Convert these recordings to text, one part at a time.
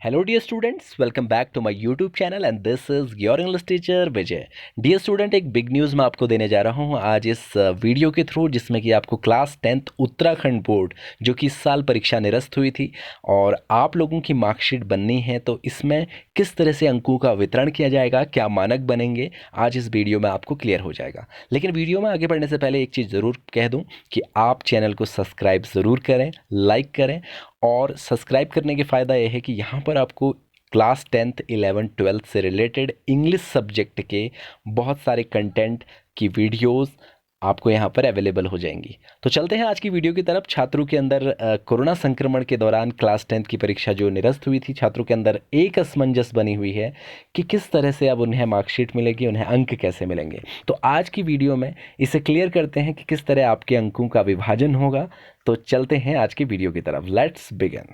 Hello dear students, welcome back to my YouTube channel and this is your English teacher Vijay. Dear student, एक big news मैं आपको देने जा रहा हूं आज इस वीडियो के थ्रू, जिसमें कि आपको क्लास 10th उत्तराखंड बोर्ड जो कि इस साल परीक्षा निरस्त हुई थी और आप लोगों की मार्कशीट बननी है, तो इसमें किस तरह से अंकों का वितरण किया जाएगा, क्या मानक बनेंगे, आज इस वीडियो में आपको क्लियर हो जाएगा। लेकिन वीडियो में आगे बढ़ने से पहले एक चीज़ ज़रूर कह दूँ कि आप चैनल को सब्सक्राइब ज़रूर करें, लाइक करें। और सब्सक्राइब करने के फ़ायदा यह है कि यहाँ पर आपको क्लास 10th 11th 12th से रिलेटेड इंग्लिश सब्जेक्ट के बहुत सारे कंटेंट की वीडियोस आपको यहाँ पर अवेलेबल हो जाएंगी। तो चलते हैं आज की वीडियो की तरफ। छात्रों के अंदर कोरोना संक्रमण के दौरान क्लास 10th की परीक्षा जो निरस्त हुई थी, छात्रों के अंदर एक असमंजस बनी हुई है कि किस तरह से अब उन्हें मार्कशीट मिलेगी, उन्हें अंक कैसे मिलेंगे। तो आज की वीडियो में इसे क्लियर करते हैं कि किस तरह आपके अंकों का विभाजन होगा। तो चलते हैं आज की वीडियो की तरफ, लेट्स बिगिन।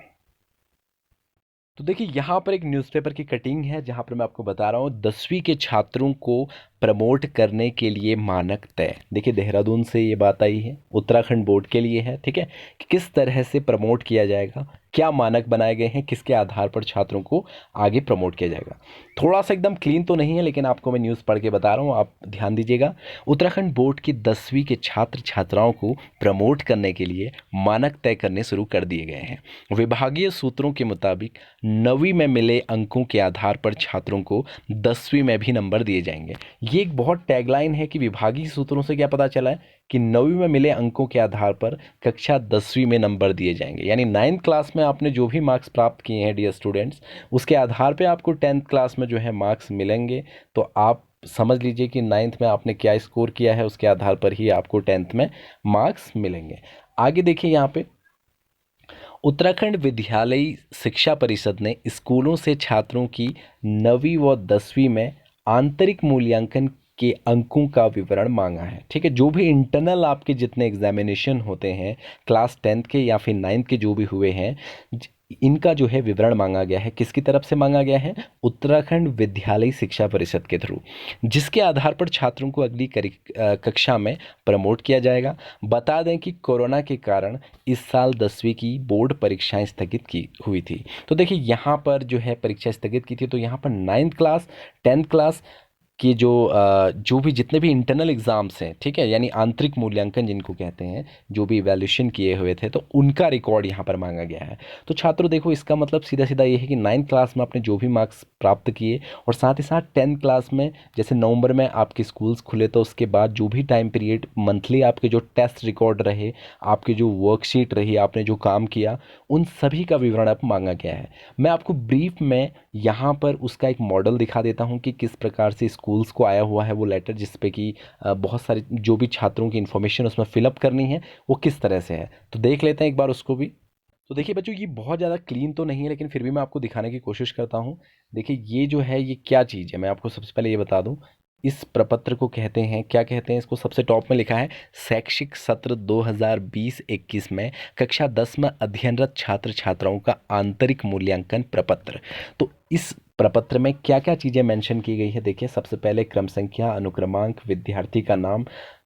तो देखिए, यहाँ पर एक न्यूज़पेपर की कटिंग है जहाँ पर मैं आपको बता रहा हूँ 10वीं के छात्रों को प्रमोट करने के लिए मानक तय। देखिए, देहरादून से ये बात आई है, उत्तराखंड बोर्ड के लिए है, ठीक है, कि किस तरह से प्रमोट किया जाएगा, क्या मानक बनाए गए हैं, किसके आधार पर छात्रों को आगे प्रमोट किया जाएगा। थोड़ा सा एकदम क्लीन तो नहीं है, लेकिन आपको मैं न्यूज़ पढ़ के बता रहा हूँ, आप ध्यान दीजिएगा। उत्तराखंड बोर्ड की 10वीं के छात्र छात्राओं को प्रमोट करने के लिए मानक तय करने शुरू कर दिए गए हैं। विभागीय सूत्रों के मुताबिक 9वीं में मिले अंकों के आधार पर छात्रों को 10वीं में भी नंबर दिए जाएंगे। ये एक बहुत टैगलाइन है कि विभागीय सूत्रों से क्या पता चला है कि 9वीं में मिले अंकों के आधार पर कक्षा 10वीं में नंबर दिए जाएंगे। यानी 9th क्लास में आपने जो भी मार्क्स प्राप्त किए हैं डियर स्टूडेंट्स, उसके आधार पे आपको 10th क्लास में जो है मार्क्स मिलेंगे। तो आप समझ लीजिए कि 9th में आपने क्या स्कोर किया है, उसके आधार पर ही आपको 10th में मार्क्स मिलेंगे। आगे देखिए, यहाँ पे उत्तराखंड विद्यालयी शिक्षा परिषद ने स्कूलों से छात्रों की 9वीं व 10वीं में आंतरिक मूल्यांकन के अंकों का विवरण मांगा है। ठीक है, जो भी इंटरनल आपके जितने एग्जामिनेशन होते हैं क्लास 10th के या फिर 9th के जो भी हुए हैं, इनका जो है विवरण मांगा गया है। किसकी तरफ से मांगा गया है? उत्तराखंड विद्यालयी शिक्षा परिषद के थ्रू, जिसके आधार पर छात्रों को अगली कक्षा में प्रमोट किया जाएगा। बता दें कि कोरोना के कारण इस साल 10वीं की बोर्ड परीक्षाएं स्थगित की हुई थी। तो देखिए, यहाँ पर जो है परीक्षा स्थगित की थी, तो यहाँ पर 9th क्लास 10th क्लास कि जो भी जितने भी इंटरनल एग्ज़ाम्स हैं, ठीक है, यानी आंतरिक मूल्यांकन जिनको कहते हैं, जो भी इवैल्यूएशन किए हुए थे, तो उनका रिकॉर्ड यहाँ पर मांगा गया है। तो छात्रों देखो, इसका मतलब सीधा सीधा ये है कि 9th क्लास में आपने जो भी मार्क्स प्राप्त किए और साथ ही साथ 10th क्लास में जैसे नवंबर में आपके स्कूल्स खुले, तो उसके बाद जो भी टाइम पीरियड मंथली आपके जो टेस्ट रिकॉर्ड रहे, आपकी जो वर्कशीट रही, आपने जो काम किया, उन सभी का विवरण अब मांगा गया है। मैं आपको ब्रीफ में यहाँ पर उसका एक मॉडल दिखा देता हूँ कि किस प्रकार से स्कूल्स को आया हुआ है वो लेटर, जिस पे कि बहुत सारे जो भी छात्रों की इन्फॉर्मेशन उसमें फिलअप करनी है, वो किस तरह से है। तो देख लेते हैं एक बार उसको भी। तो देखिए बच्चों, ये बहुत ज़्यादा क्लीन तो नहीं है, लेकिन फिर भी मैं आपको दिखाने की कोशिश करता हूँ। देखिए, ये जो है ये क्या चीज़ है, मैं आपको सबसे पहले ये बता दूँ। इस प्रपत्र को कहते हैं, क्या कहते हैं इसको? सबसे टॉप में लिखा है शैक्षिक सत्र 2020-21 में कक्षा 10 में अध्ययनरत छात्र छात्राओं का आंतरिक मूल्यांकन प्रपत्र। तो इस प्रपत्र में क्या क्या चीज़ें मेंशन की गई है? देखिए, सबसे पहले क्रम संख्या, अनुक्रमांक, विद्यार्थी का नाम,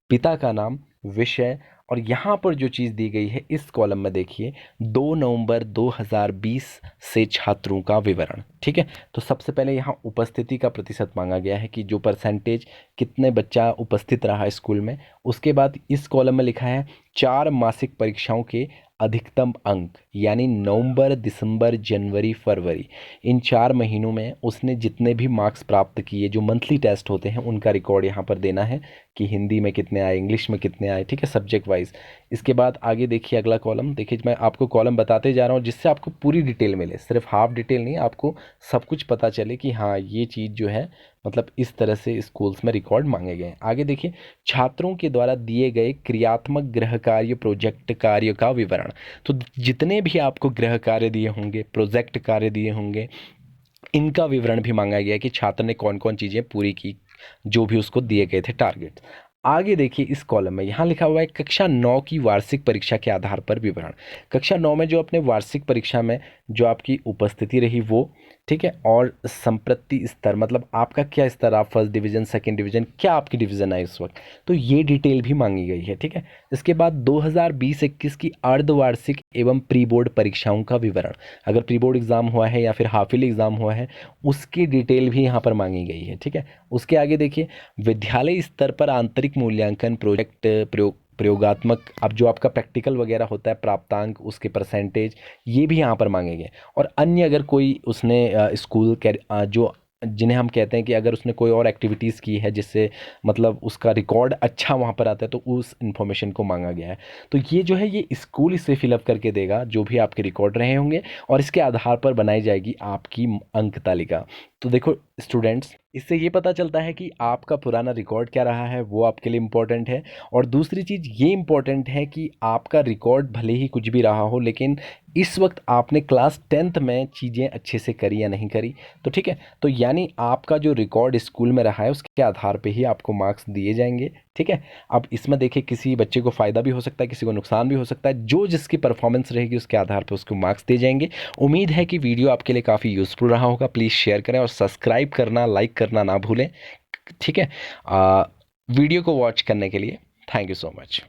पिता का नाम, विषय, और यहाँ पर जो चीज़ दी गई है इस कॉलम में देखिए, 2 नवंबर 2020 से छात्रों का विवरण। ठीक है, तो सबसे पहले यहाँ उपस्थिति का प्रतिशत मांगा गया है कि जो परसेंटेज कितने बच्चा उपस्थित रहा स्कूल में। उसके बाद इस कॉलम में लिखा है 4 मासिक परीक्षाओं के अधिकतम अंक, यानी नवंबर, दिसंबर, जनवरी, फरवरी, इन 4 महीनों में उसने जितने भी मार्क्स प्राप्त किए, जो मंथली टेस्ट होते हैं, उनका रिकॉर्ड यहाँ पर देना है कि हिंदी में कितने आए, इंग्लिश में कितने आए, ठीक है, सब्जेक्ट वाइज। इसके बाद आगे देखिए अगला कॉलम। देखिए, मैं आपको कॉलम बताते जा रहा हूँ जिससे आपको पूरी डिटेल मिले, सिर्फ हाफ डिटेल नहीं, आपको सब कुछ पता चले कि हाँ ये चीज़ जो है, मतलब इस तरह से स्कूल्स में रिकॉर्ड मांगे गए हैं। आगे देखिए, छात्रों के द्वारा दिए गए क्रियात्मक गृह कार्य, प्रोजेक्ट कार्य का विवरण। तो जितने भी आपको गृह कार्य दिए होंगे, प्रोजेक्ट कार्य दिए होंगे, इनका विवरण भी मांगा गया है कि छात्र ने कौन कौन चीज़ें पूरी की, जो भी उसको दिए गए थे टारगेट। आगे देखिए इस कॉलम में यहाँ लिखा हुआ है कक्षा 9 की वार्षिक परीक्षा के आधार पर विवरण। कक्षा 9 में जो अपने वार्षिक परीक्षा में जो आपकी उपस्थिति रही वो, ठीक है, और संप्रति स्तर, मतलब आपका क्या स्तर, आप फर्स्ट डिवीज़न, सेकंड डिवीज़न, क्या आपकी डिवीज़न है इस वक्त, तो ये डिटेल भी मांगी गई है। ठीक है, इसके बाद 2020-21 की अर्धवार्षिक एवं प्री बोर्ड परीक्षाओं का विवरण। अगर प्री बोर्ड एग्ज़ाम हुआ है या फिर हाफ ईयरली एग्ज़ाम हुआ है उसकी डिटेल भी यहाँ पर मांगी गई है। ठीक है, उसके आगे देखिए, विद्यालय स्तर पर आंतरिक मूल्यांकन, प्रोजेक्ट, प्रयोगात्मक, अब जो आपका प्रैक्टिकल वगैरह होता है, प्राप्तांक, उसके परसेंटेज, ये भी यहाँ पर मांगे गए। और अन्य अगर कोई उसने स्कूल जो जिन्हें हम कहते हैं कि अगर उसने कोई और एक्टिविटीज़ की है जिससे मतलब उसका रिकॉर्ड अच्छा वहाँ पर आता है तो उस इन्फॉर्मेशन को मांगा गया है। तो ये जो है ये स्कूल इसे फिलअप करके देगा जो भी आपके रिकॉर्ड रहे होंगे, और इसके आधार पर बनाई जाएगी आपकी अंक तालिका। तो देखो स्टूडेंट्स, इससे ये पता चलता है कि आपका पुराना रिकॉर्ड क्या रहा है, वो आपके लिए इम्पोर्टेंट है। और दूसरी चीज़ ये इम्पोर्टेंट है कि आपका रिकॉर्ड भले ही कुछ भी रहा हो, लेकिन इस वक्त आपने क्लास 10th में चीज़ें अच्छे से करी या नहीं करी। तो ठीक है, तो यानी आपका जो रिकॉर्ड स्कूल में रहा है उसके आधार पे ही आपको मार्क्स दिए जाएंगे। ठीक है, अब इसमें देखिए किसी बच्चे को फ़ायदा भी हो सकता है, किसी को नुकसान भी हो सकता है, जो जिसकी परफॉर्मेंस रहेगी उसके आधार पर उसको मार्क्स दिए जाएंगे। उम्मीद है कि वीडियो आपके लिए काफ़ी यूज़फुल रहा होगा। प्लीज़ शेयर करें और सब्सक्राइब करना, लाइक करना ना भूलें। ठीक है, वीडियो को वॉच करने के लिए थैंक यू सो मच।